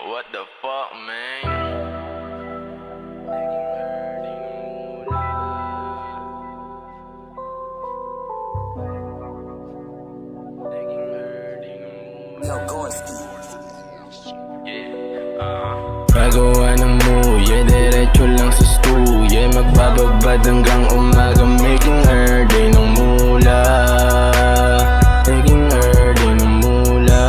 What the fuck, man? Gagawa ng muye, diretso lang sa stuye. Magbababad hanggang umaga, making her day ng mula. Making her day ng mula.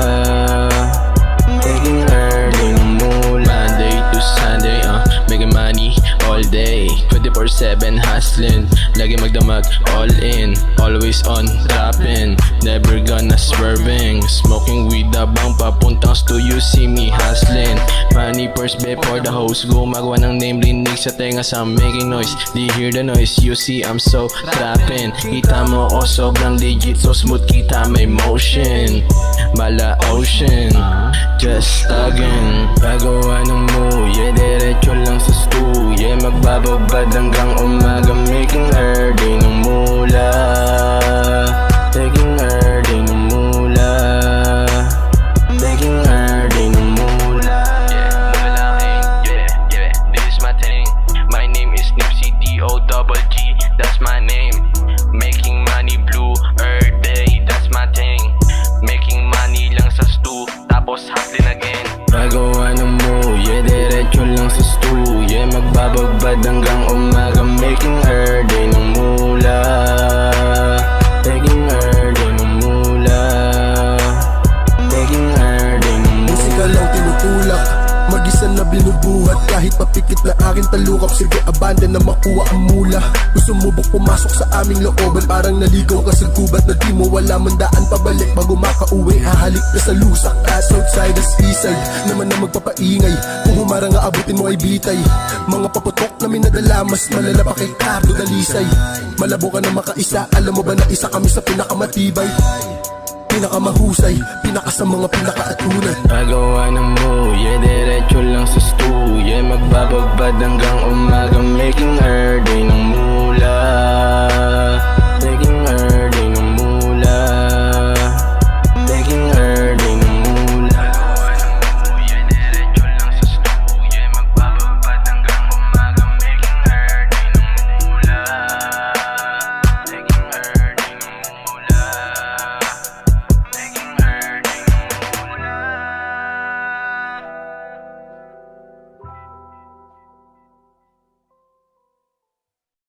Making her day ng mula. Monday to Sunday, making money all day. 24/7 hustling, lagi magdamag all in. Always on trapping, never gonna swerving. Smoking weed abang papuntang studio, see me hustling. Money first before the host, gumagawa ng name, rinig sa tenga sa making noise. Di hear the noise, you see I'm so trapping. Kita mo ko sobrang legit, so smooth, kita may motion. Mala ocean, just thuggin'. Gagawa ng muye, diretso lang sa stuye. Magbababad hanggang umaga, making her day ng mula. Taking her day ng mula. Taking her day ng mula. Yeah, this is my thing. My name is Nipsey D-O-double-G, that's my name. Making money blue every day, that's my thing. Making money lang sa stu, tapos hustling again. Gagawa ng muye, diretso lang sa stuye. Magbabagbad hanggang umaga, making her day ng mula. Taking her day ng mula. Taking her day ng mula. Musika lang tinutulak, mag-isa na binubuhat. Kahit papikit na aking talukap, sige abandon na makuha ang mula. Gusto mo bang pumasok sa aming looban? Parang naligaw ka sa gubat na di mo wala mandaan pabalik. Bago makauwi, hahalik ka sa lusak. Ass outside, as eastside, naman na magpapaingay. Kung humarang nga abutin mo ay bitay. Mga paputok na minadala, mas malala pa kay Cardo Dalisay. Malabo ka na makaisa, alam mo ba na isa kami sa pinakamatibay, pinakamahusay, pinaka sa mga pinakaatunan. Gagawa ng muye, diretso lang sa stuye. Magbabagbad hanggang umaga, making her day ng mula.